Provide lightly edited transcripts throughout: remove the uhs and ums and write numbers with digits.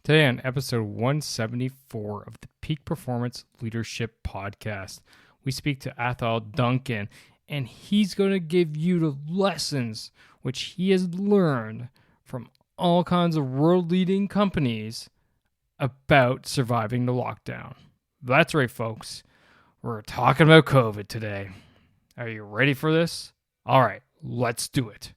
Today on episode 174 of the Peak Performance Leadership Podcast, we speak to Atholl Duncan, and he's going to give you the lessons which he has learned from all kinds of world-leading companies about surviving the lockdown. That's right, folks. We're talking about COVID today. Are you ready for this? All right, let's do it.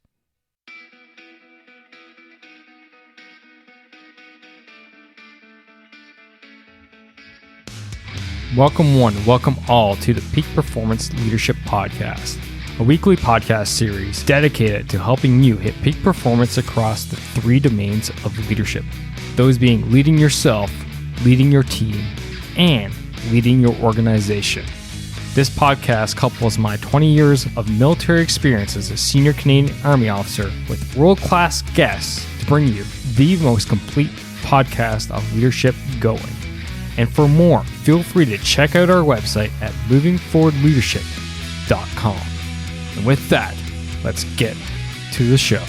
Welcome one, welcome all to the Peak Performance Leadership Podcast, a weekly podcast series dedicated to helping you hit peak performance across the three domains of leadership. Those being leading yourself, leading your team, and leading your organization. This podcast couples my 20 years of military experience as a senior Canadian Army officer with world-class guests to bring you the most complete podcast of leadership going. And for more, feel free to check out our website at movingforwardleadership.com. And with that, let's get to the show.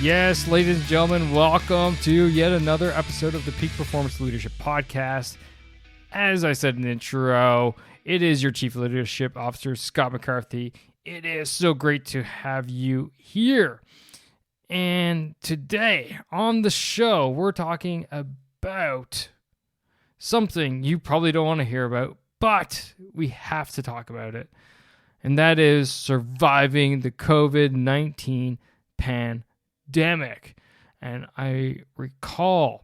Yes, ladies and gentlemen, welcome to yet another episode of the Peak Performance Leadership Podcast. As I said in the intro, it is your Chief Leadership Officer, Scott McCarthy. It is so great to have you here. And today on the show, we're talking about something you probably don't want to hear about, but we have to talk about it. And that is surviving the COVID-19 pandemic. And I recall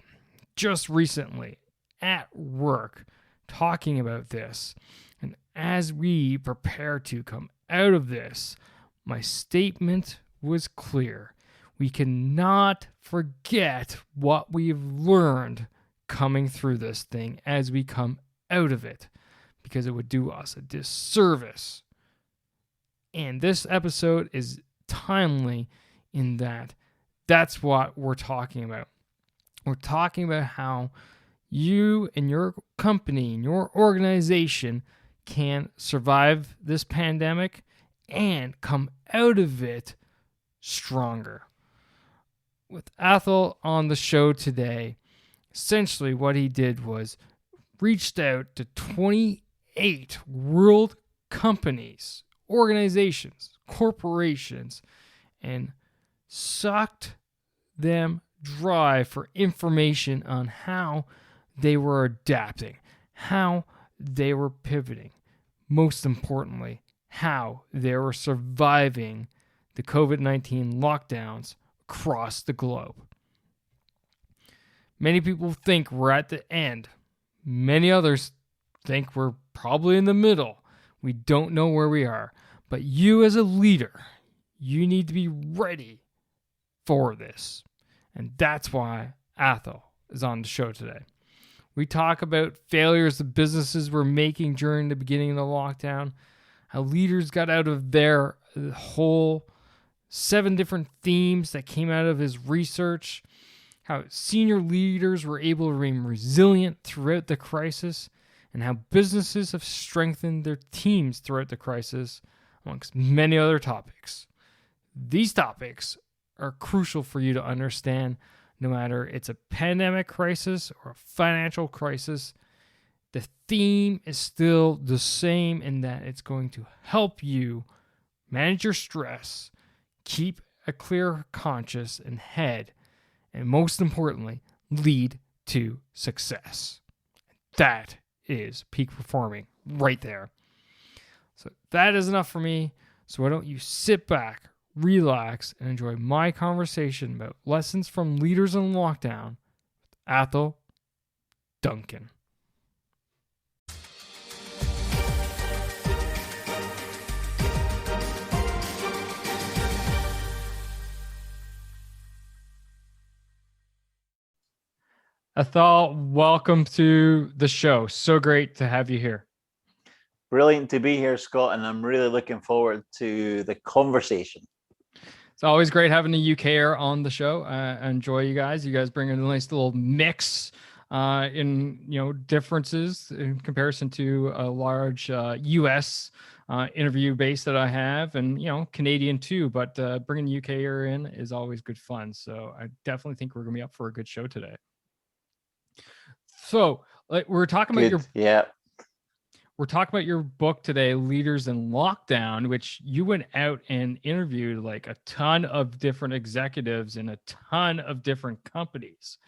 just recently at work talking about this. And as we prepare to come out of this, my statement was clear. We cannot forget what we've learned coming through this thing as we come out of it, because it would do us a disservice. And this episode is timely in that that's what we're talking about. We're talking about how you and your company and your organization can survive this pandemic and come out of it stronger. With Atholl on the show today, essentially what he did was reached out to 28 world companies, organizations, corporations, and sucked them dry for information on how they were adapting, how they were pivoting, most importantly, how they were surviving the COVID-19 lockdowns across the globe. Many people think we're at the end. Many others think we're probably in the middle. We don't know where we are. But you as a leader, you need to be ready for this. And that's why Atholl is on the show today. We talk about failures the businesses were making during the beginning of the lockdown, how leaders got out of their whole 7 different themes that came out of his research, how senior leaders were able to remain resilient throughout the crisis, and how businesses have strengthened their teams throughout the crisis, amongst many other topics. These topics are crucial for you to understand, no matter it's a pandemic crisis or a financial crisis. The theme is still the same in that it's going to help you manage your stress, keep a clear conscience and head, and most importantly, lead to success. That is peak performing right there. So that is enough for me. So why don't you sit back, relax, and enjoy my conversation about lessons from leaders in lockdown with Atholl Duncan. Atholl, welcome to the show. So great to have you here. Brilliant to be here, Scott, and I'm really looking forward to the conversation. It's always great having a UKer on the show. I enjoy you guys. You guys bring in a nice little mix in differences in comparison to a large US interview base that I have, and Canadian too. But bringing the UK in is always good fun. So I definitely think we're gonna be up for a good show today. So, like, we're talking about Good. Yeah. we're talking about your book today, Leaders in Lockdown, which you went out and interviewed like a ton of different executives in a ton of different companies.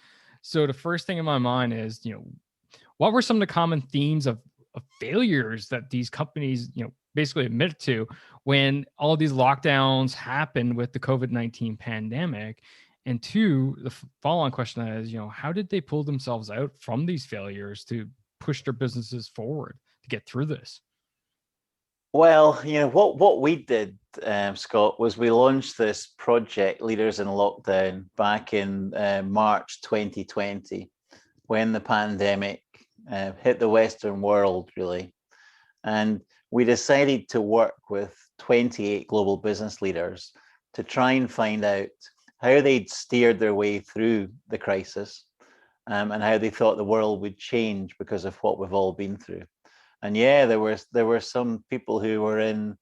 So the first thing in my mind is, what were some of the common themes of failures that these companies, basically admit to when all these lockdowns happened with the COVID-19 pandemic? And two, the follow-on question is, how did they pull themselves out from these failures to push their businesses forward to get through this? Well, what we did, Scott, was we launched this project, Leaders in Lockdown, back in March 2020, when the pandemic hit the Western world, really. And we decided to work with 28 global business leaders to try and find out how they'd steered their way through the crisis, and how they thought the world would change because of what we've all been through. And yeah, there were some people who were in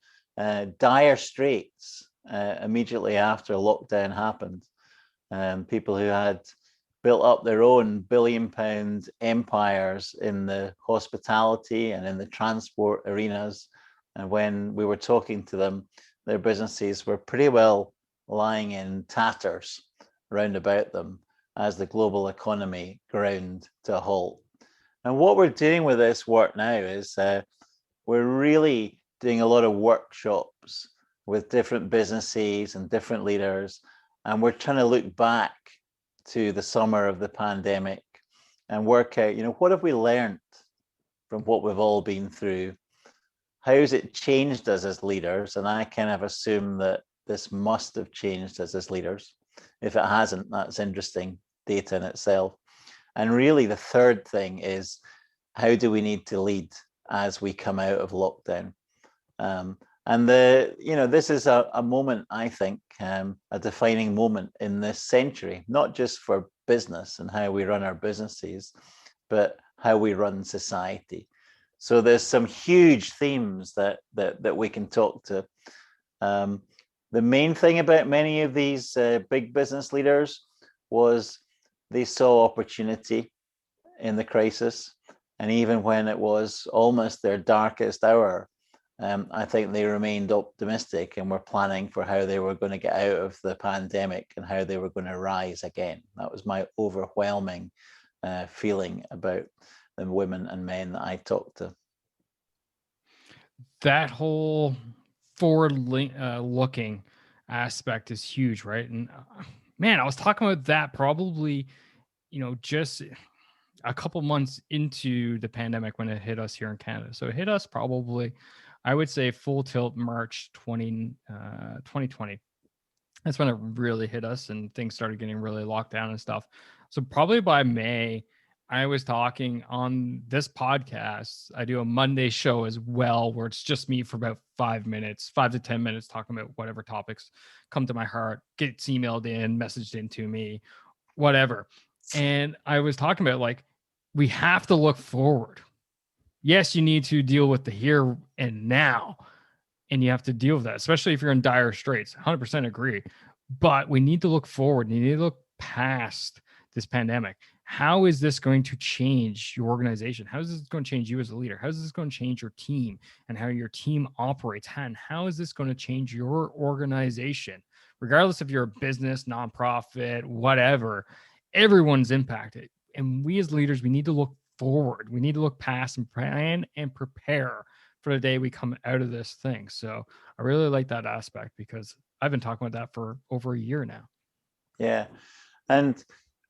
dire straits immediately after lockdown happened. People who had built up their own £1 billion empires in the hospitality and in the transport arenas. And when we were talking to them, their businesses were pretty well lying in tatters round about them as the global economy ground to a halt. And what we're doing with this work now is we're really doing a lot of workshops with different businesses and different leaders. And we're trying to look back to the summer of the pandemic and work out, what have we learned from what we've all been through? How has it changed us as leaders? And I kind of assume that this must have changed us as leaders. If it hasn't, that's interesting data in itself. And really, the third thing is, how do we need to lead as we come out of lockdown? And this is a moment, I think, a defining moment in this century, not just for business and how we run our businesses, but how we run society. So there's some huge themes that we can talk to. The main thing about many of these big business leaders was they saw opportunity in the crisis. And even when it was almost their darkest hour, I think they remained optimistic and were planning for how they were going to get out of the pandemic and how they were going to rise again. That was my overwhelming feeling about the women and men that I talked to. That whole forward looking aspect is huge, right? And man, I was talking about that probably, just a couple months into the pandemic when it hit us here in Canada. So it hit us probably, I would say, full tilt March 2020. That's when it really hit us and things started getting really locked down and stuff. So probably by May, I was talking on this podcast. I do a Monday show as well, where it's just me for about 5 minutes, 5 to 10 minutes, talking about whatever topics come to my heart, gets emailed in, messaged into me, whatever. And I was talking about, like, we have to look forward. Yes, you need to deal with the here and now, and you have to deal with that, especially if you're in dire straits. 100% agree. But we need to look forward. You need to look past this pandemic. How is this going to change your organization? How is this going to change you as a leader? How is this going to change your team and how your team operates? And how is this going to change your organization? Regardless if you're a business, nonprofit, whatever, everyone's impacted. And we as leaders, we need to look forward. We need to look past and plan and prepare for the day we come out of this thing. So I really like that aspect because I've been talking about that for over a year now. Yeah. And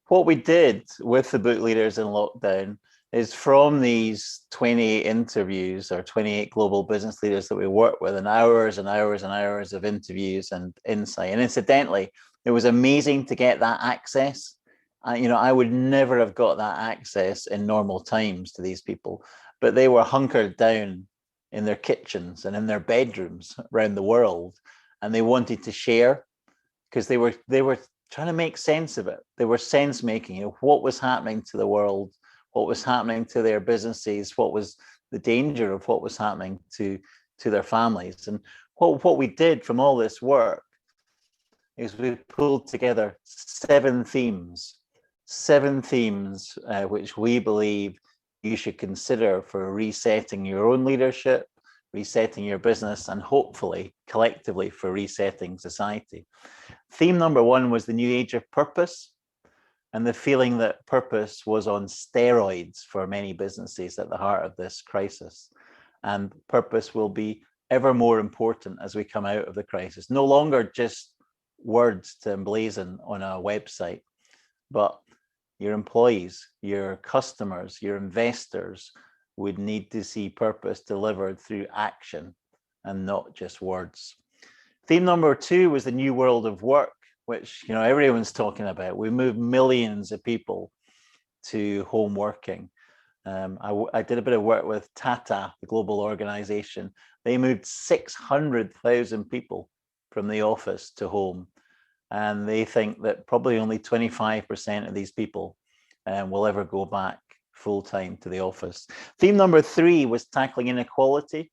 what we did with the book Leaders in Lockdown is, from these 28 interviews or 28 global business leaders that we work with, and hours and hours and hours of interviews and insight. And incidentally, it was amazing to get that access. I would never have got that access in normal times to these people, but they were hunkered down in their kitchens and in their bedrooms around the world, and they wanted to share because they were trying to make sense of it. They were sense making, what was happening to the world, what was happening to their businesses, what was the danger of what was happening to to their families. And what we did from all this work is we pulled together seven themes which we believe you should consider for resetting your own leadership, resetting your business, and hopefully collectively for resetting society. Theme number one was the new age of purpose, and the feeling that purpose was on steroids for many businesses at the heart of this crisis. And purpose will be ever more important as we come out of the crisis. No longer just words to emblazon on a website, but your employees, your customers, your investors would need to see purpose delivered through action and not just words. Theme number two was the new world of work, which everyone's talking about. We moved millions of people to home working. I did a bit of work with Tata, the global organization. They moved 600,000 people from the office to home. And they think that probably only 25% of these people will ever go back full-time to the office. Theme number three was tackling inequality,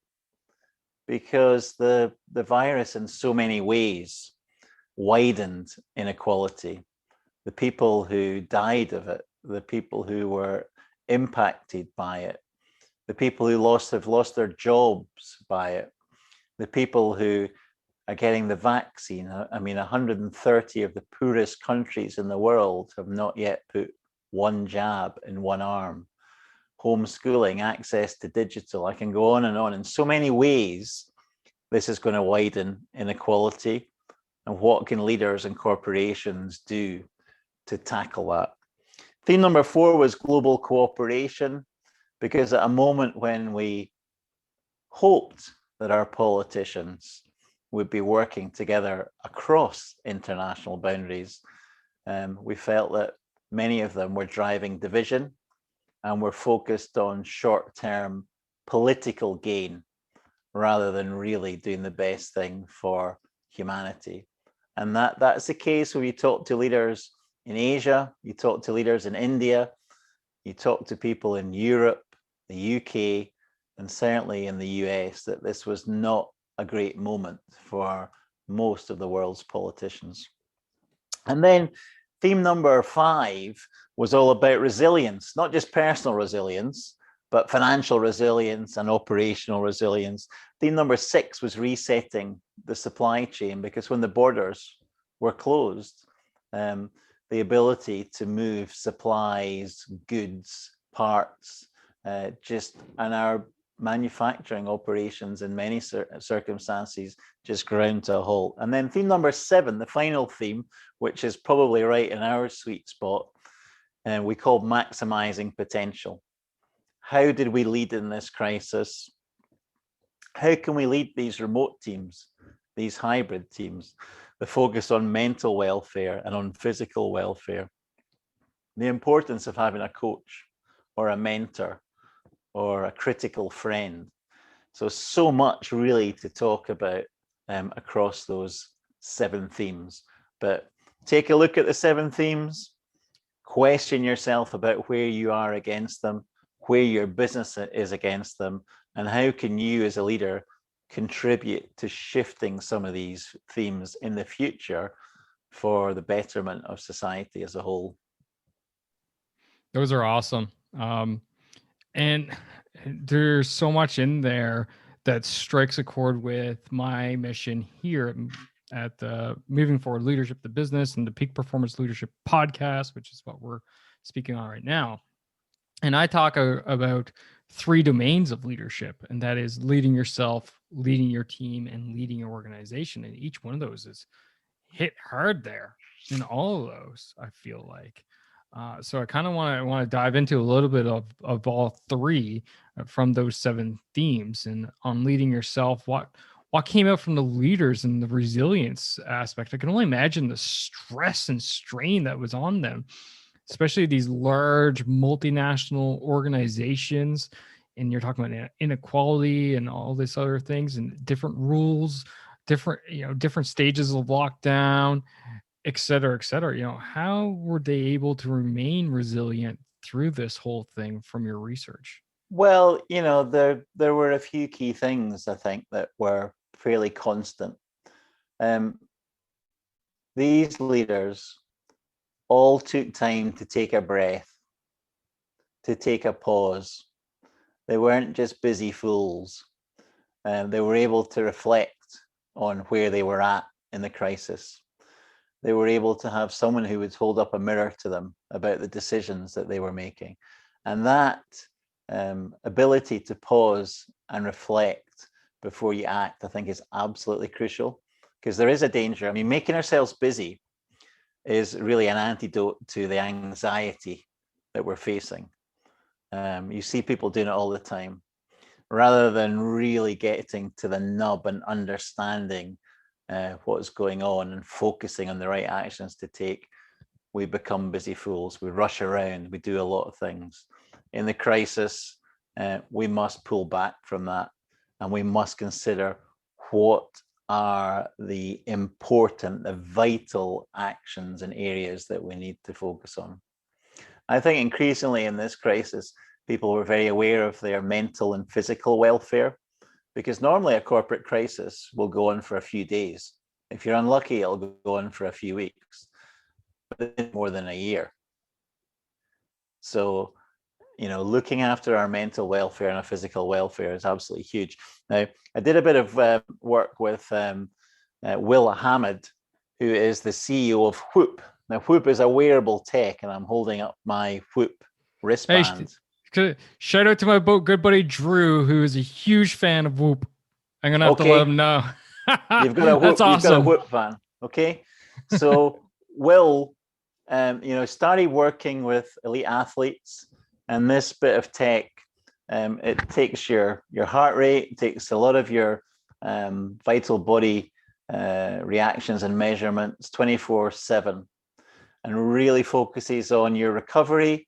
because the virus in so many ways widened inequality. The people who died of it, the people who were impacted by it, the people who have lost their jobs by it, the people who are getting the vaccine. I mean, 130 of the poorest countries in the world have not yet put one jab in one arm. Homeschooling, access to digital, I can go on and on. In so many ways, this is going to widen inequality. And what can leaders and corporations do to tackle that? Theme number four was global cooperation, because at a moment when we hoped that our politicians would be working together across international boundaries, we felt that many of them were driving division and were focused on short-term political gain rather than really doing the best thing for humanity. And that's the case when you talk to leaders in Asia, you talk to leaders in India, you talk to people in Europe, the UK, and certainly in the US, that this was not a great moment for most of the world's politicians. And then theme number five was all about resilience, not just personal resilience, but financial resilience and operational resilience. Theme number six was resetting the supply chain, because when the borders were closed, the ability to move supplies, goods, parts, and our manufacturing operations in many circumstances just ground to a halt. And then theme number seven, the final theme, which is probably right in our sweet spot, and we call maximizing potential. How did we lead in this crisis? How can we lead these remote teams, these hybrid teams, the focus on mental welfare and on physical welfare? The importance of having a coach or a mentor or a critical friend. So much really to talk about across those seven themes. But take a look at the seven themes, question yourself about where you are against them, where your business is against them, and how can you as a leader contribute to shifting some of these themes in the future for the betterment of society as a whole. Those are awesome. And there's so much in there that strikes a chord with my mission here at the Moving Forward Leadership, the business, and the Peak Performance Leadership podcast, which is what we're speaking on right now. And I talk about three domains of leadership, and that is leading yourself, leading your team, and leading your organization. And each one of those is hit hard there in all of those, I feel like. So I kind of want to dive into a little bit of all three from those seven themes. And on leading yourself, what came out from the leaders and the resilience aspect? I can only imagine the stress and strain that was on them, especially these large multinational organizations. And you're talking about inequality and all this other things and different rules, different stages of lockdown, et cetera, et cetera. How were they able to remain resilient through this whole thing from your research? Well, there were a few key things I think that were fairly constant. Um, these leaders all took time to take a breath, to take a pause. They weren't just busy fools. They were able to reflect on where they were at in the crisis. They were able to have someone who would hold up a mirror to them about the decisions that they were making. And that ability to pause and reflect before you act, I think, is absolutely crucial, because there is a danger. I mean, making ourselves busy is really an antidote to the anxiety that we're facing. You see people doing it all the time, rather than really getting to the nub and understanding what's going on and focusing on the right actions to take. We become busy fools. We rush around. We do a lot of things. In the crisis, we must pull back from that, and we must consider what are the important, the vital actions and areas that we need to focus on. I think increasingly in this crisis, people were very aware of their mental and physical welfare, because normally a corporate crisis will go on for a few days. If you're unlucky, it'll go on for a few weeks, but more than a year. So, looking after our mental welfare and our physical welfare is absolutely huge. Now, I did a bit of work with Will Hamid, who is the CEO of Whoop. Now, Whoop is a wearable tech, and I'm holding up my Whoop wristband. Hey, shout out to my good buddy Drew, who is a huge fan of Whoop. I'm gonna have to let him know. You've got a Whoop. That's awesome. You've got a Whoop fan. Okay, so Will, started working with elite athletes, and this bit of tech, it takes your heart rate, takes a lot of your vital body reactions and measurements 24/7, and really focuses on your recovery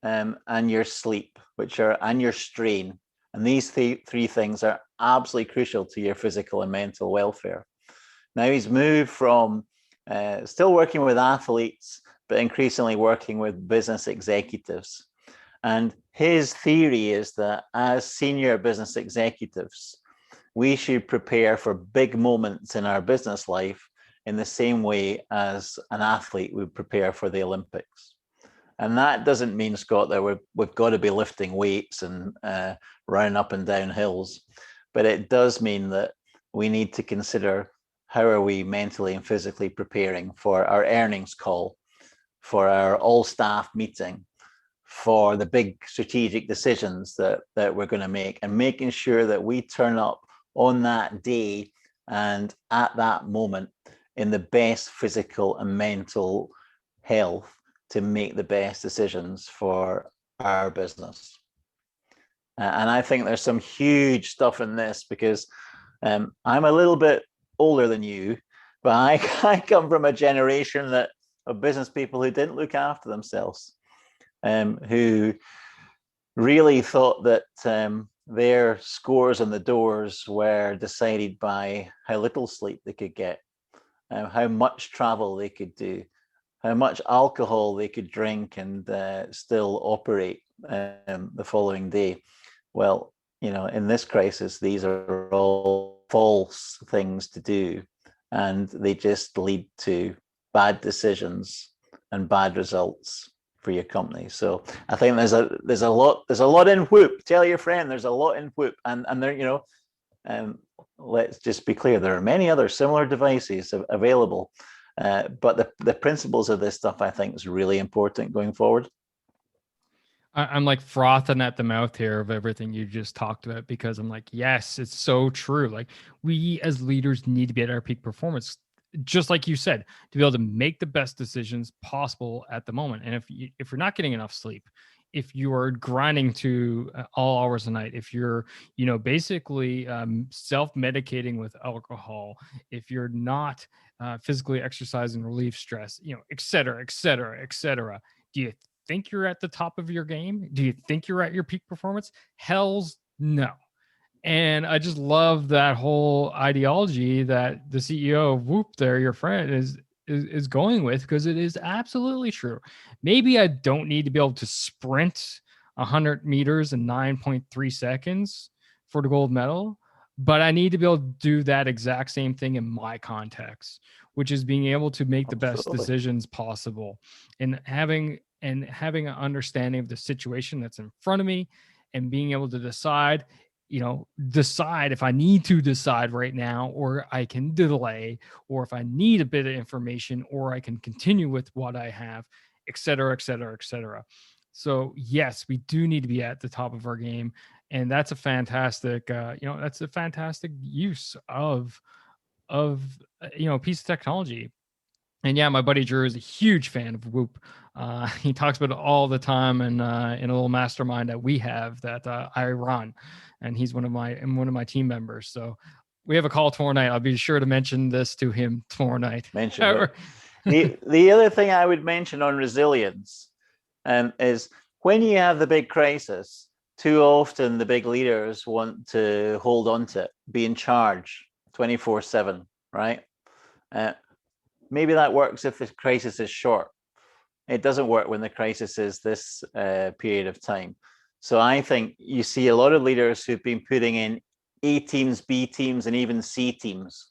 and your sleep, and your strain. And these three things are absolutely crucial to your physical and mental welfare. Now he's moved from still working with athletes, but increasingly working with business executives. And his theory is that as senior business executives, we should prepare for big moments in our business life in the same way as an athlete would prepare for the Olympics. And that doesn't mean, Scott, that we've got to be lifting weights and running up and down hills. But it does mean that we need to consider, how are we mentally and physically preparing for our earnings call, for our all staff meeting, for the big strategic decisions that we're going to make, and making sure that we turn up on that day and at that moment in the best physical and mental health to make the best decisions for our business. And I think there's some huge stuff in this, because I'm a little bit older than you, but I come from a generation of business people who didn't look after themselves, who really thought that their scores on the doors were decided by how little sleep they could get, how much travel they could do, how much alcohol they could drink and still operate the following day. Well, in this crisis, these are all false things to do, and they just lead to bad decisions and bad results for your company. So I think there's a lot in Whoop. Tell your friend there's a lot in Whoop, and there, let's just be clear, there are many other similar devices available. But the principles of this stuff, I think, is really important going forward. I'm like frothing at the mouth here of everything you just talked about, because I'm like, yes, it's so true. Like, we as leaders need to be at our peak performance, just like you said, to be able to make the best decisions possible at the moment. And if you're not getting enough sleep, if you are grinding to all hours of the night, if you're, basically self-medicating with alcohol, if you're not physically exercising, relieve stress, et cetera, et cetera, et cetera, do you think you're at the top of your game? Do you think you're at your peak performance? Hell's no. And I just love that whole ideology that the CEO of Whoop there, your friend, is going with, because it is absolutely true. Maybe I don't need to be able to sprint 100 meters in 9.3 seconds for the gold medal, but I need to be able to do that exact same thing in my context, which is being able to make the best Absolutely. decisions possible and having an understanding of the situation that's in front of me and being able to decide if I need to decide right now, or I can delay, or if I need a bit of information, or I can continue with what I have, et cetera, et cetera, et cetera. So yes, we do need to be at the top of our game, and that's a fantastic, that's a fantastic use of piece of technology. And yeah, my buddy Drew is a huge fan of Whoop. He talks about it all the time, and in a little mastermind that we have that I run, and he's one of my team members. So we have a call tomorrow night. I'll be sure to mention this to him tomorrow night. Mention it. The other thing I would mention on resilience is when you have the big crisis, too often the big leaders want to hold on to it, be in charge 24/7, right? Maybe that works if the crisis is short. It doesn't work when the crisis is this period of time. So I think you see a lot of leaders who've been putting in A teams, B teams, and even C teams.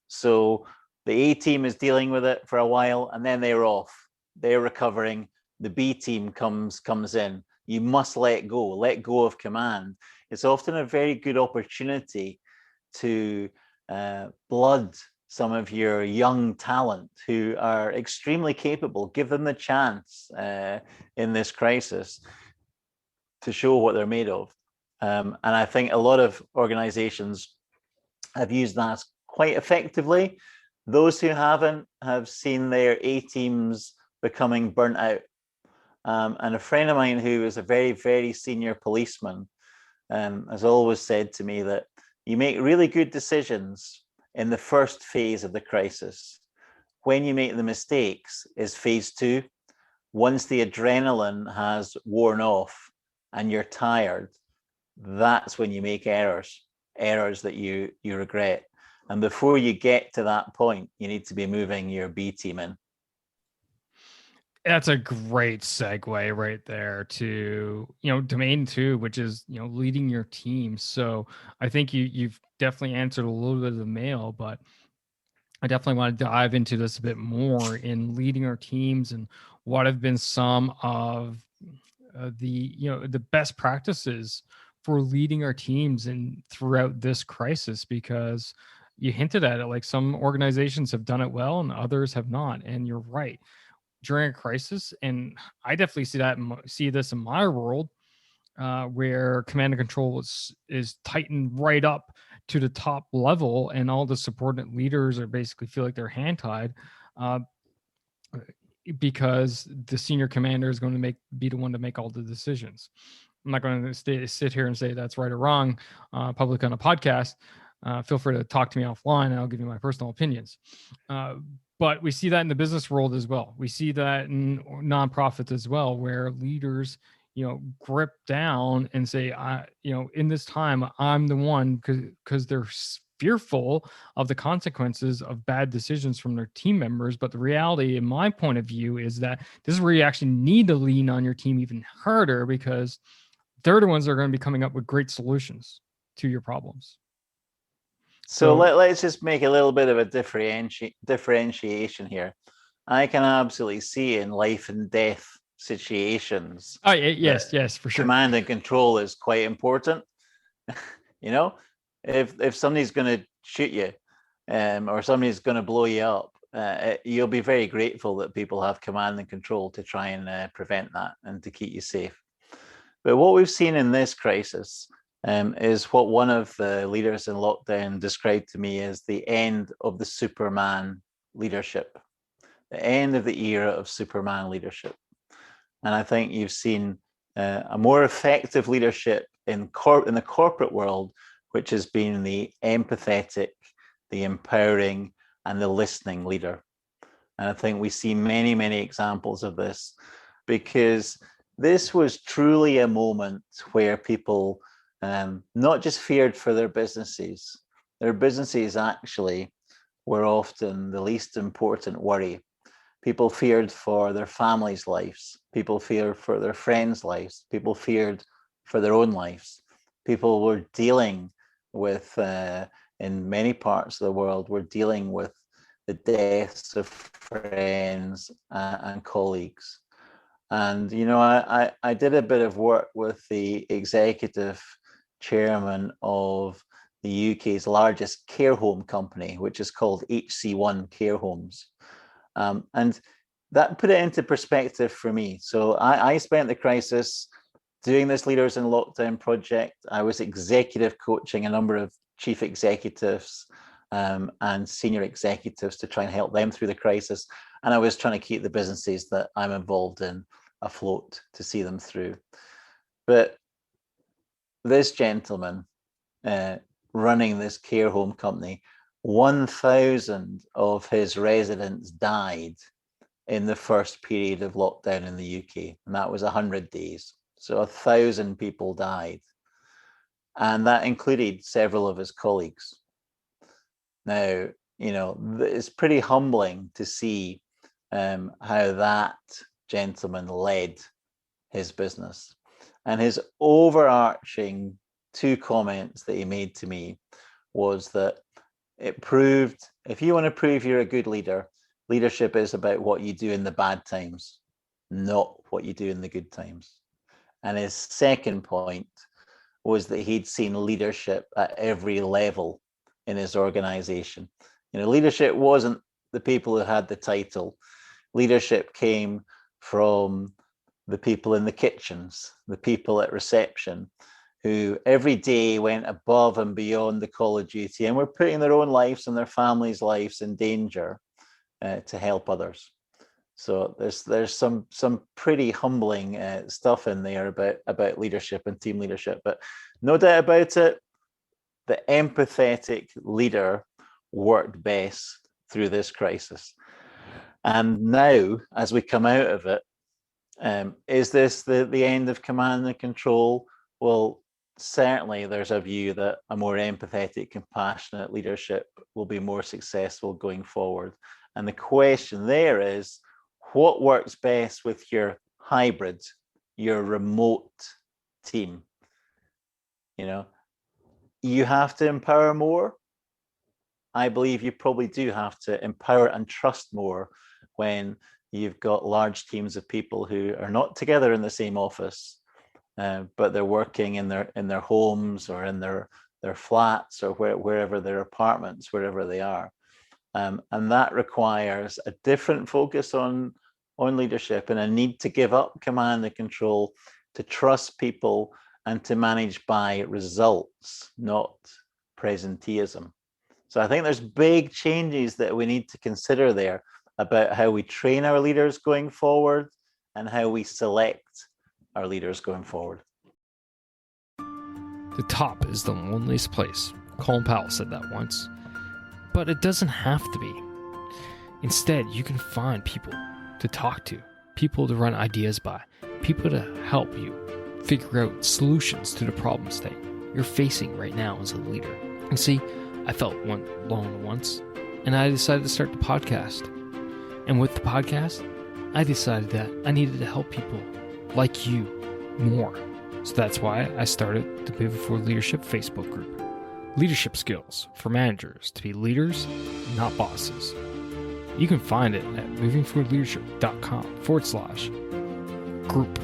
So the A team is dealing with it for a while, and then they're off. They're recovering. The B team comes in. You must let go of command. It's often a very good opportunity to blood some of your young talent who are extremely capable. Give them the chance in this crisis to show what they're made of. And I think a lot of organizations have used that quite effectively. Those who haven't have seen their A teams becoming burnt out. And a friend of mine who is a very, very senior policeman has always said to me that you make really good decisions in the first phase of the crisis. When you make the mistakes is phase 2. Once the adrenaline has worn off and you're tired, that's when you make errors that you regret. And before you get to that point, you need to be moving your B team in. That's a great segue right there to domain 2, which is leading your team. So I think you've definitely answered a little bit of the mail, but I definitely want to dive into this a bit more in leading our teams and what have been some of the best practices for leading our teams and throughout this crisis, because you hinted at it, like some organizations have done it well and others have not. And you're right, during a crisis, and I definitely see this in my world, where command and control is tightened right up to the top level, and all the subordinate leaders are basically feel like they're hand tied, because the senior commander is going to be the one to make all the decisions. I'm not going to sit here and say that's right or wrong, public on a podcast. Feel free to talk to me offline, and I'll give you my personal opinions. But we see that in the business world as well. We see that in nonprofits as well, where leaders, grip down and say, in this time, I'm the one, because they're fearful of the consequences of bad decisions from their team members. But the reality, in my point of view, is that this is where you actually need to lean on your team even harder, because they're the ones that are going to be coming up with great solutions to your problems. So let's just make a little bit of a differentiation here. I can absolutely see in life and death situations. Oh, yes, for sure. Command and control is quite important. If somebody's going to shoot you, or somebody's going to blow you up, you'll be very grateful that people have command and control to try and prevent that and to keep you safe. But what we've seen in this crisis is what one of the leaders in lockdown described to me as the end of the Superman leadership, the end of the era of Superman leadership. And I think you've seen a more effective leadership in the corporate world, which has been the empathetic, the empowering, and the listening leader. And I think we see many, many examples of this, because this was truly a moment where people not just feared for their businesses actually were often the least important worry. People feared for their families' lives. People feared for their friends' lives. People feared for their own lives. People were dealing with, in many parts of the world, were dealing with the deaths of friends and colleagues. And, I did a bit of work with the executive chairman of the UK's largest care home company, which is called HC1 Care Homes. And that put it into perspective for me. So I spent the crisis doing this Leaders in Lockdown project. I was executive coaching a number of chief executives and senior executives to try and help them through the crisis. And I was trying to keep the businesses that I'm involved in afloat to see them through. But this gentleman running this care home company, 1,000 of his residents died in the first period of lockdown in the UK, and that was 100 days. So 1,000 people died, and that included several of his colleagues. Now, it's pretty humbling to see how that gentleman led his business. And his overarching two comments that he made to me was that it proved, if you want to prove you're a good leader, leadership is about what you do in the bad times, not what you do in the good times. And his second point was that he'd seen leadership at every level in his organization. Leadership wasn't the people who had the title. Leadership came from the people in the kitchens, the people at reception, who every day went above and beyond the call of duty and were putting their own lives and their families' lives in danger to help others. So there's some pretty humbling stuff in there about leadership and team leadership, but no doubt about it, the empathetic leader worked best through this crisis. And now, as we come out of it, is this the end of command and control? Well, certainly there's a view that a more empathetic, compassionate leadership will be more successful going forward. And the question there is, what works best with your hybrid, your remote team? You have to empower more. I believe you probably do have to empower and trust more when you've got large teams of people who are not together in the same office, but they're working in their homes or in their flats or wherever their apartments, wherever they are. And that requires a different focus on leadership and a need to give up command and control, to trust people and to manage by results, not presenteeism. So I think there's big changes that we need to consider there about how we train our leaders going forward and how we select our leaders going forward. The top is the loneliest place. Colin Powell said that once. But it doesn't have to be. Instead, you can find people to talk to, people to run ideas by, people to help you figure out solutions to the problems that you're facing right now as a leader. And see, I felt alone once, and I decided to start the podcast. And with the podcast, I decided that I needed to help people like you more. So that's why I started the Pivot for Leadership Facebook group. Leadership skills for managers to be leaders, not bosses. You can find it at movingforleadership.com/group.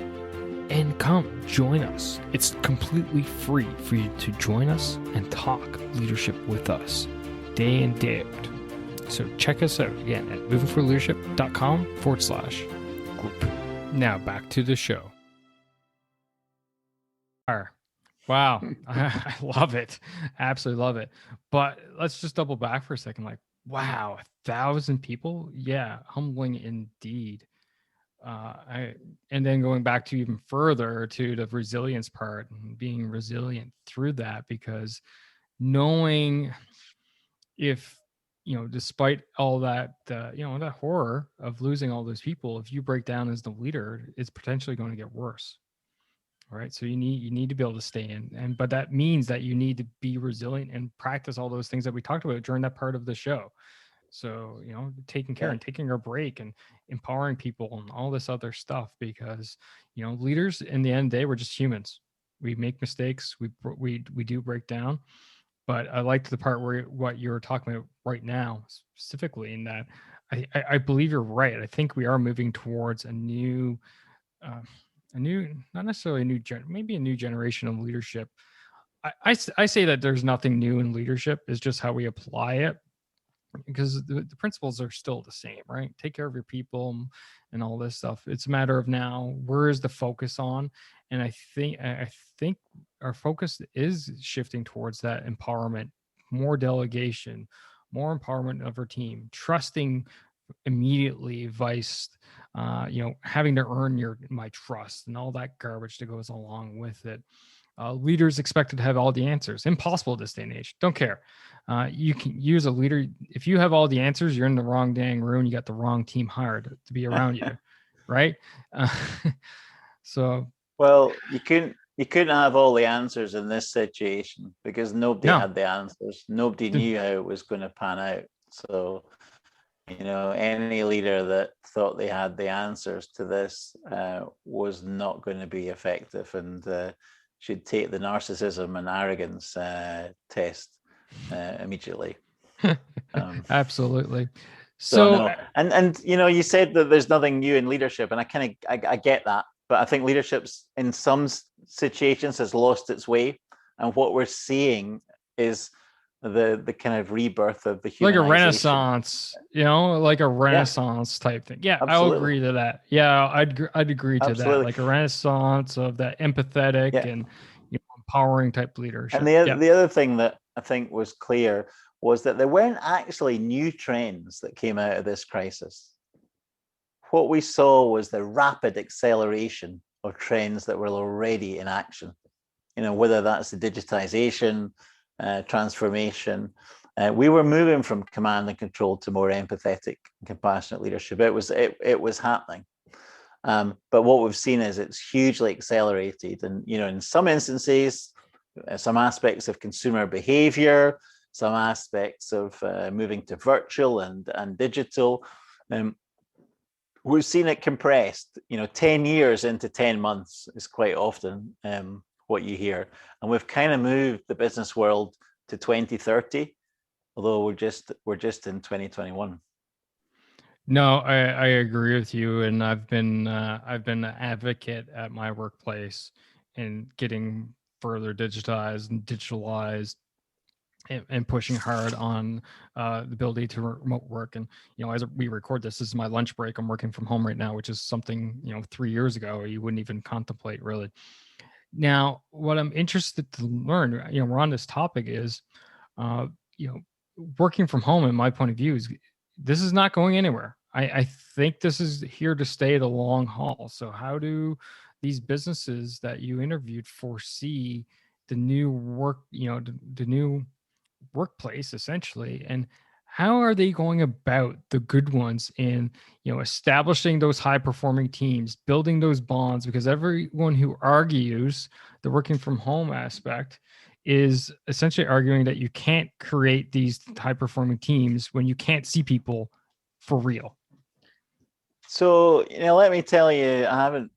And come join us. It's completely free for you to join us and talk leadership with us day in, day out. So check us out again at movingforleadership.com/group. Now back to the show. Wow. I love it. Absolutely love it. But let's just double back for a second. Like, wow, 1,000 people? Yeah, humbling indeed. And then going back to even further to the resilience part and being resilient through that, because knowing if, despite all that, that horror of losing all those people, if you break down as the leader, it's potentially going to get worse. All right. So you need to be able to stay in, but that means that you need to be resilient and practice all those things that we talked about during that part of the show. So, taking care Yeah. and taking a break and empowering people and all this other stuff, because, leaders in the end of the day, we're just humans. We make mistakes. We do break down. But I liked the part where what you're talking about right now, specifically, in that I believe you're right. I think we are moving towards uh, not necessarily a maybe a new generation of leadership. I say that there's nothing new in leadership. It's just how we apply it, because the principles are still the same, right? Take care of your people and all this stuff. It's a matter of now, where is the focus on? And I think our focus is shifting towards that empowerment, more delegation, more empowerment of our team, trusting immediately, vice having to earn my trust and all that garbage that goes along with it. Leaders expected to have all the answers. Impossible this day and age. Don't care. You can use a leader. If you have all the answers, you're in the wrong dang room. You got the wrong team hired to be around you, right? Uh, so Well, you couldn't have all the answers in this situation because nobody no, had the answers. Nobody knew how it was going to pan out. So, any leader that thought they had the answers to this was not going to be effective, and should take the narcissism and arrogance test immediately. absolutely. So So no, and you said that there's nothing new in leadership, and I get that, but I think leadership's in some situations has lost its way, and what we're seeing is the kind of rebirth of the like a humanization. renaissance, like a Yeah, renaissance type thing. Yeah, I'll absolutely, agree to that. Yeah, I'd agree to that. absolutely. Like a renaissance of that empathetic Yeah, and empowering type and leadership. the Yeah. the other thing that I think was clear was that there weren't actually new trends that came out of this crisis. What we saw was the rapid acceleration of trends that were already in action. Whether that's the digitization, transformation. We were moving from command and control to more empathetic, compassionate leadership. It was happening. But what we've seen is it's hugely accelerated. And, in some instances, some aspects of consumer behavior, some aspects of moving to virtual and digital. We've seen it compressed. 10 years into 10 months is quite often what you hear. And we've kind of moved the business world to 2030, although we're just in 2021. No, I agree with you, and I've been an advocate at my workplace in getting further digitized and digitalized, and pushing hard on the ability to remote work. And as we record this is my lunch break. I'm working from home right now, which is something 3 years ago you wouldn't even contemplate, really. Now, what I'm interested to learn, we're on this topic, is uh, you know, working from home, in my point of view, is this is not going anywhere. I think this is here to stay the long haul. So how do these businesses that you interviewed foresee the new work, the new workplace, essentially, and how are they going about, the good ones, in establishing those high performing teams, building those bonds? Because everyone who argues the working from home aspect is essentially arguing that you can't create these high performing teams when you can't see people for real. So, let me tell you, I haven't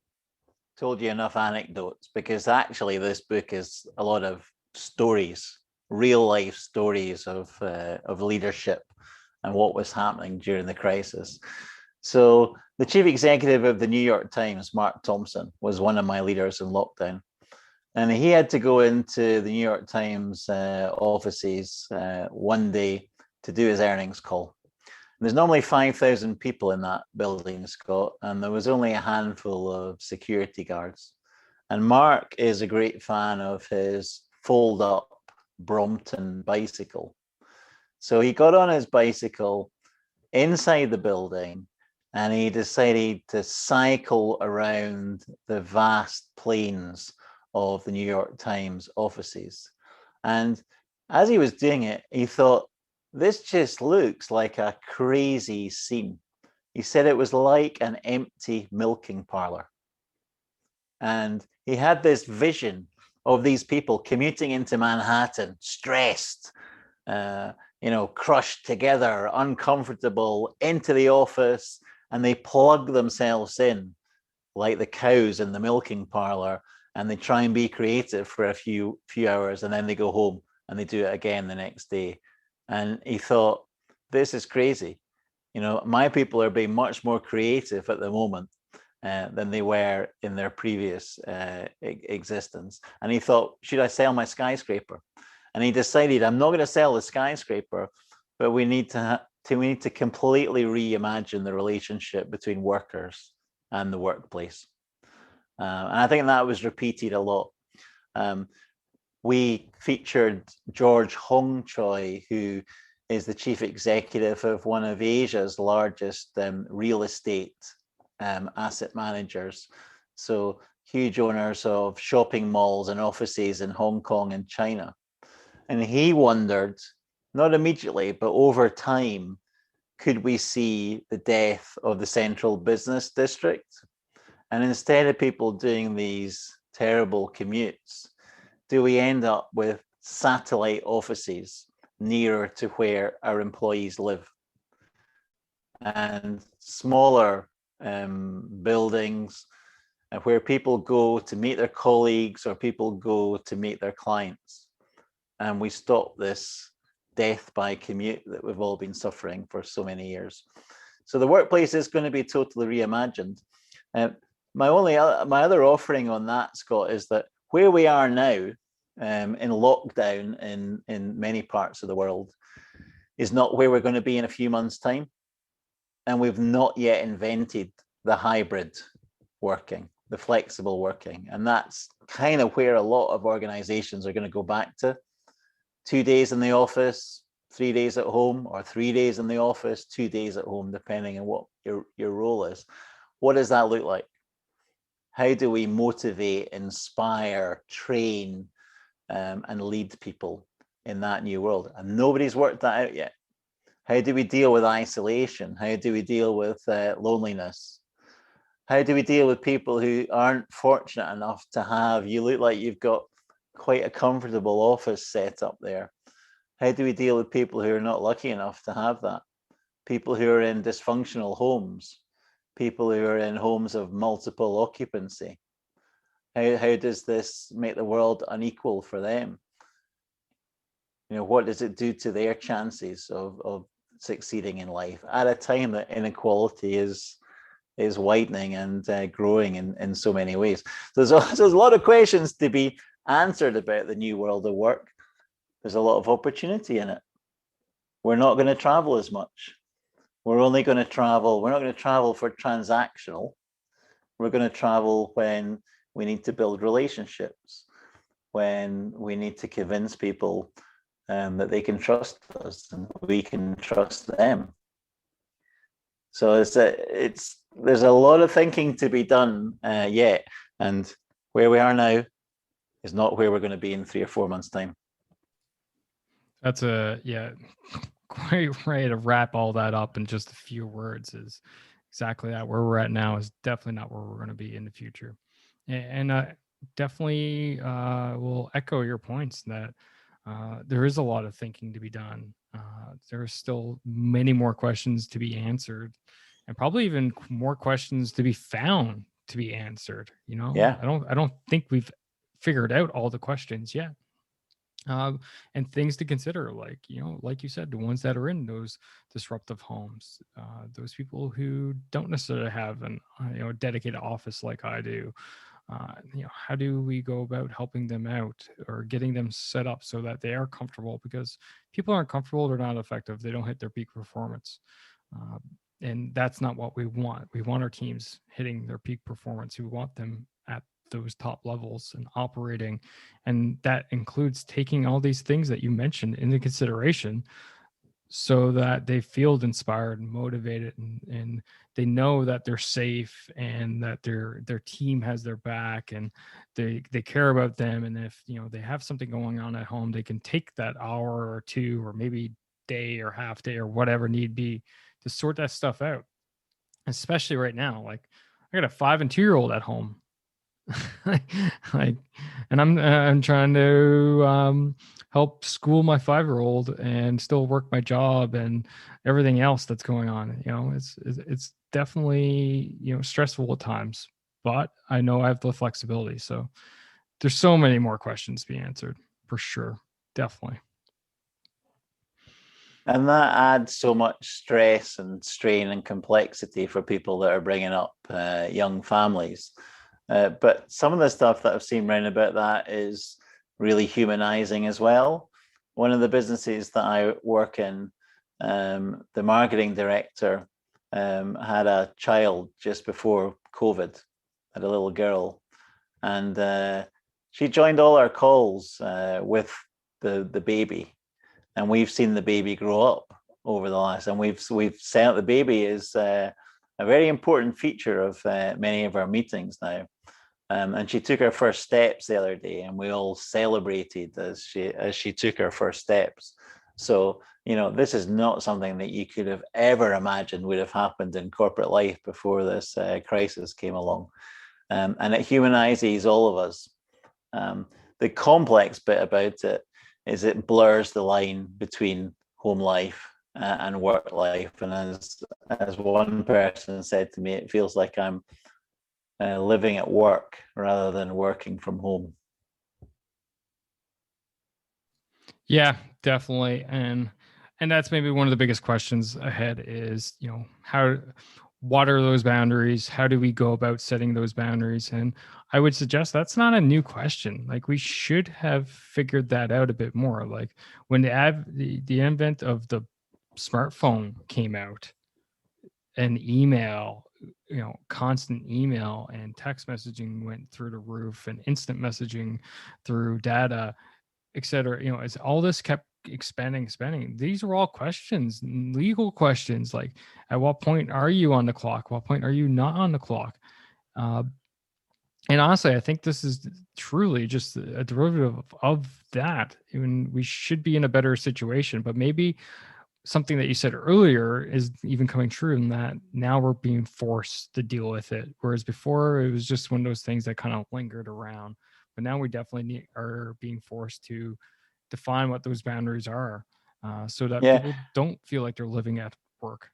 told you enough anecdotes because actually this book is a lot of stories, real life stories of leadership and what was happening during the crisis. So the chief executive of the New York Times, Mark Thompson, was one of my leaders in lockdown. And he had to go into the New York Times offices one day to do his earnings call. There's normally 5,000 people in that building, Scott, and there was only a handful of security guards. And Mark is a great fan of his fold up Brompton bicycle. So he got on his bicycle inside the building and he decided to cycle around the vast plains of the New York Times offices. And as he was doing it, he thought, this just looks like a crazy scene. He said it was like an empty milking parlor. And he had this vision of these people commuting into Manhattan, stressed, crushed together, uncomfortable, into the office, and they plug themselves in like the cows in the milking parlor, and they try and be creative for a few hours, and then they go home and they do it again the next day. And he thought, this is crazy. My people are being much more creative at the moment than they were in their previous existence. And he thought, should I sell my skyscraper? And he decided, I'm not going to sell the skyscraper, but we need to completely reimagine the relationship between workers and the workplace. And I think that was repeated a lot. We featured George Hong Choi, who is the chief executive of one of Asia's largest real estate asset managers. So huge owners of shopping malls and offices in Hong Kong and China. And he wondered, not immediately, but over time, could we see the death of the central business district? And instead of people doing these terrible commutes, do we end up with satellite offices nearer to where our employees live? And smaller buildings where people go to meet their colleagues or people go to meet their clients. And we stop this death by commute that we've all been suffering for so many years. So the workplace is going to be totally reimagined. My other offering on that, Scott, is that where we are now in lockdown in many parts of the world is not where we're going to be in a few months' time. And we've not yet invented the hybrid working, the flexible working. And that's kind of where a lot of organizations are going to go back to. 2 days in the office, 3 days at home, or 3 days in the office, 2 days at home, depending on what your role is. What does that look like? How do we motivate, inspire, train, and lead people in that new world? And nobody's worked that out yet. How do we deal with isolation? How do we deal with loneliness? How do we deal with people who aren't fortunate enough to have, you look like you've got quite a comfortable office set up there. How do we deal with people who are not lucky enough to have that? People who are in dysfunctional homes, people who are in homes of multiple occupancy. How does this make the world unequal for them? What does it do to their chances of succeeding in life at a time that inequality is widening and growing in so many ways? So there's a lot of questions to be answered about the new world of work. There's a lot of opportunity in it. We're not going to travel as much. We're not going to travel for transactional. We're going to travel when we need to build relationships, when we need to convince people that they can trust us and we can trust them. So there's a lot of thinking to be done yet, and where we are now is not where we're going to be in 3 or 4 months' time. That's a great way to wrap all that up in just a few words. Is exactly that. Where we're at now is definitely not where we're going to be in the future, and definitely will echo your points that there is a lot of thinking to be done. There are still many more questions to be answered, and probably even more questions to be found to be answered. Yeah. I don't think we've figured out all the questions yet. And things to consider, like you said, the ones that are in those disruptive homes, those people who don't necessarily have an a dedicated office like I do. How do we go about helping them out or getting them set up so that they are comfortable? Because people aren't comfortable, they're not effective, they don't hit their peak performance. And that's not what we want. We want our teams hitting their peak performance. We want them at those top levels and operating. And that includes taking all these things that you mentioned into consideration so that they feel inspired and motivated and they know that they're safe and that their team has their back and they care about them. And if they have something going on at home, they can take that hour or two or maybe day or half day or whatever need be to sort that stuff out. Especially right now, like I got a 5 and 2-year-old at home. like, and I'm trying to help school my 5-year-old and still work my job and everything else that's going on. It's definitely stressful at times, but I know I have the flexibility. So there's so many more questions to be answered for sure, definitely. And that adds so much stress and strain and complexity for people that are bringing up young families. But some of the stuff that I've seen around about that is really humanizing as well. One of the businesses that I work in, the marketing director had a child just before COVID, had a little girl, and she joined all our calls with the baby, and we've seen the baby grow up over the last, and we've set up the baby is a very important feature of many of our meetings now. And she took her first steps the other day, and we all celebrated as she took her first steps. So this is not something that you could have ever imagined would have happened in corporate life before this crisis came along, and it humanizes all of us. The complex bit about it is it blurs the line between home life and work life, and as one person said to me, it feels like I'm living at work rather than working from home. Yeah, definitely. And that's maybe one of the biggest questions ahead is, what are those boundaries? How do we go about setting those boundaries? And I would suggest that's not a new question. Like, we should have figured that out a bit more. Like, when the advent of the smartphone came out, and email, constant email and text messaging went through the roof, and instant messaging through data, et cetera, as all this kept expanding, these were all questions, legal questions, like, at what point are you on the clock? What point are you not on the clock? Uh, and honestly, I think this is truly just a derivative of that. Even we should be in a better situation, but maybe something that you said earlier is even coming true, in that now we're being forced to deal with it, whereas before it was just one of those things that kind of lingered around. But now we definitely are being forced to define what those boundaries are, so that Yeah, people don't feel like they're living at work,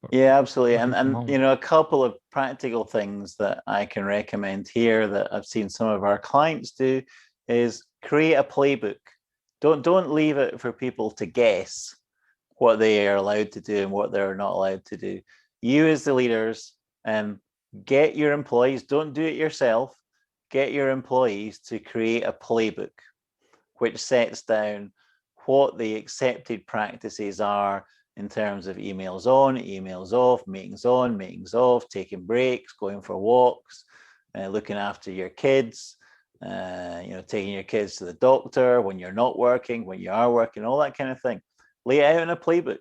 but yeah, absolutely. working from And home. a couple of practical things that I can recommend here that I've seen some of our clients do is create a playbook. Don't leave it for people to guess what they are allowed to do and what they're not allowed to do. You, as the leaders, get your employees, don't do it yourself, get your employees to create a playbook which sets down what the accepted practices are in terms of emails on, emails off, meetings on, meetings off, taking breaks, going for walks, looking after your kids, taking your kids to the doctor when you're not working, when you are working, all that kind of thing. Lay it out in a playbook,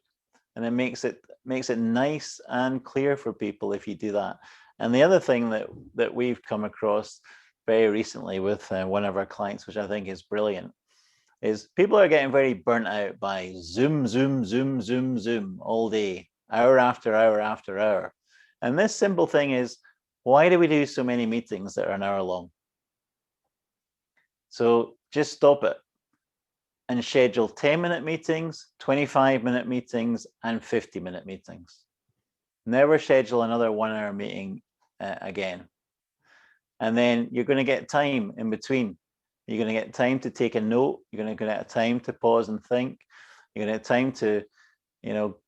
and it makes it nice and clear for people if you do that. And the other thing that we've come across very recently with one of our clients, which I think is brilliant, is people are getting very burnt out by Zoom, Zoom, Zoom, Zoom, Zoom all day, hour after hour after hour. And this simple thing is, why do we do so many meetings that are an hour long? So just stop it and schedule 10-minute meetings, 25-minute meetings, and 50-minute meetings. Never schedule another 1 hour meeting again. And then you're going to get time in between. You're going to get time to take a note. You're going to get time to pause and think. You're going to get time to,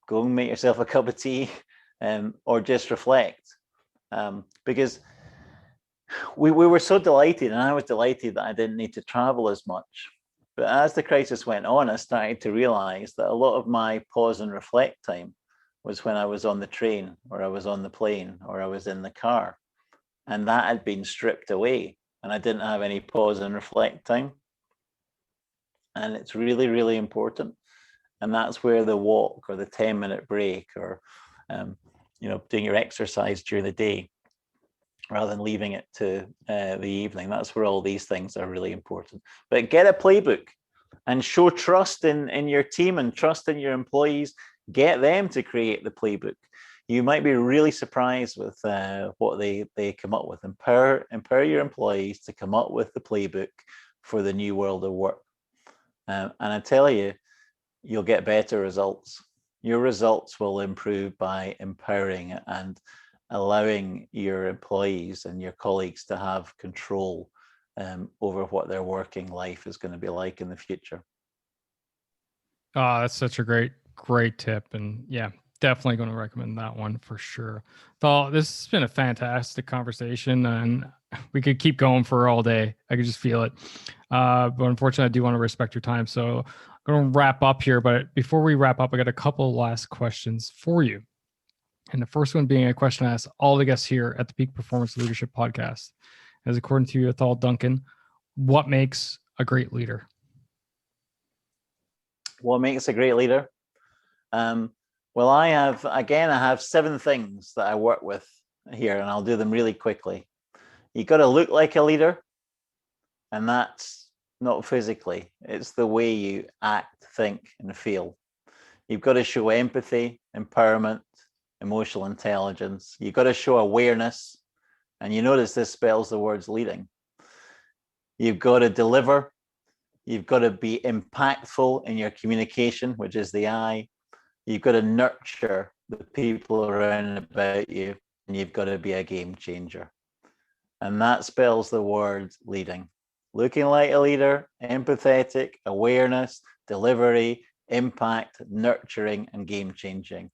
go and make yourself a cup of tea, or just reflect. Because we were so delighted, and I was delighted that I didn't need to travel as much. But as the crisis went on, I started to realize that a lot of my pause and reflect time was when I was on the train, or I was on the plane, or I was in the car. And that had been stripped away, and I didn't have any pause and reflect time. And it's really, really important. And that's where the walk or the 10-minute break, or doing your exercise during the day rather than leaving it to the evening, that's where all these things are really important. But get a playbook and show trust in your team and trust in your employees. Get them to create the playbook. You might be really surprised with what they come up with. Empower your employees to come up with the playbook for the new world of work. And I tell you, you'll get better results. Your results will improve by empowering and allowing your employees and your colleagues to have control over what their working life is going to be like in the future. Oh, that's such a great tip. And yeah, definitely going to recommend that one for sure. So this has been a fantastic conversation, and we could keep going for all day. I could just feel it. But unfortunately, I do want to respect your time. So I'm going to wrap up here. But before we wrap up, I got a couple last questions for you. And the first one being a question I ask all the guests here at the Peak Performance Leadership Podcast. As according to Atholl Duncan, what makes a great leader? What makes a great leader? Well, I have 7 things that I work with here, and I'll do them really quickly. You got to look like a leader, and that's not physically. It's the way you act, think, and feel. You've got to show empathy, empowerment, emotional intelligence. You've got to show awareness, and you notice this spells the words leading. You've got to deliver. You've got to be impactful in your communication, which is the I. You've got to nurture the people around about you, and you've got to be a game changer. And that spells the word leading. Looking like a leader, empathetic, awareness, delivery, impact, nurturing, and game changing.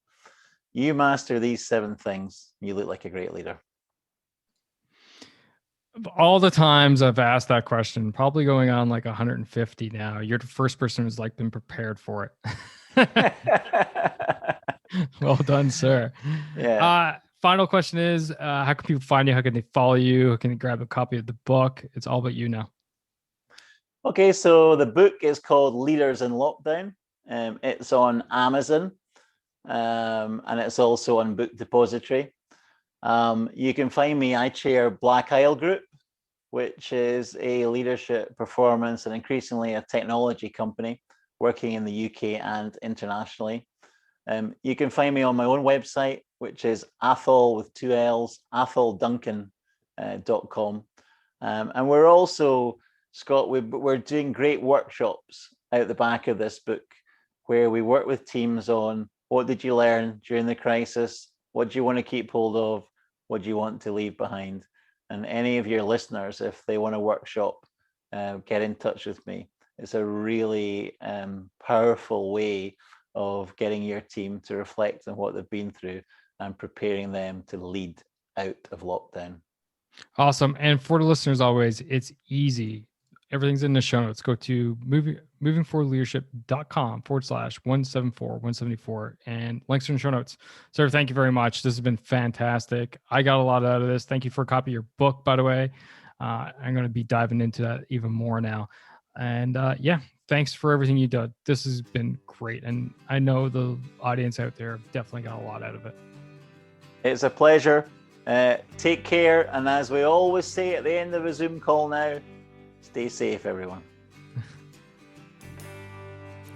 You master these 7 things, you look like a great leader. All the times I've asked that question, probably going on like 150 now. You're the first person who's like been prepared for it. Well done, sir. Yeah. Final question is, how can people find you? How can they follow you? How can they grab a copy of the book? It's all about you now. Okay, so the book is called Leaders in Lockdown. It's on Amazon, and it's also on Book Depository. You can find me. I chair Black Isle Group, which is a leadership, performance, and increasingly a technology company working in the UK and internationally. You can find me on my own website, which is Atholl with 2 L's, athollduncan.com. And we're also, Scott, we're doing great workshops out the back of this book, where we work with teams on what did you learn during the crisis? What do you want to keep hold of? What do you want to leave behind? And any of your listeners, if they want a workshop, get in touch with me. It's a really powerful way of getting your team to reflect on what they've been through and preparing them to lead out of lockdown. Awesome. And for the listeners, always, it's easy. Everything's in the show notes. Go to movingforwardleadership.com/174 and links in the show notes. Sir, thank you very much. This has been fantastic. I got a lot out of this. Thank you for a copy of your book, by the way. I'm going to be diving into that even more now. And yeah, thanks for everything you did. This has been great. And I know the audience out there definitely got a lot out of it. It's a pleasure. Take care. And as we always say at the end of a Zoom call now, stay safe, everyone.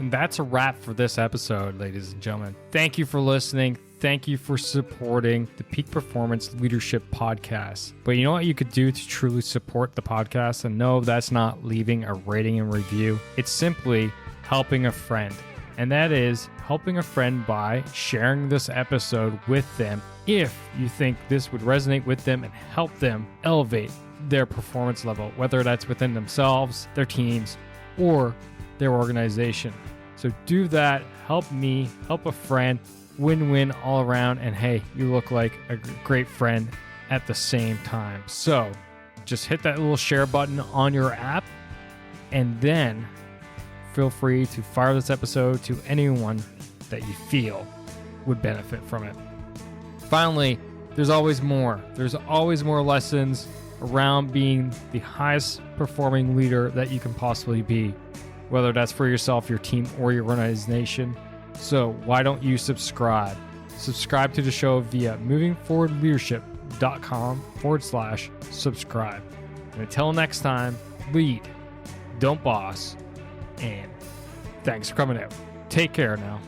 And that's a wrap for this episode, ladies and gentlemen. Thank you for listening. Thank you for supporting the Peak Performance Leadership Podcast. But you know what you could do to truly support the podcast? And no, that's not leaving a rating and review. It's simply helping a friend. And that is helping a friend by sharing this episode with them if you think this would resonate with them and help them elevate their performance level, whether that's within themselves, their teams, or their organization. So do that. Help me, help a friend, win-win all around. And hey, you look like a great friend at the same time. So just hit that little share button on your app, and then feel free to fire this episode to anyone that you feel would benefit from it. Finally, there's always more. There's always more lessons around being the highest performing leader that you can possibly be, whether that's for yourself, your team, or your organization. So why don't you subscribe? Subscribe to the show via movingforwardleadership.com/subscribe. And until next time, lead, don't boss, and thanks for coming out. Take care now.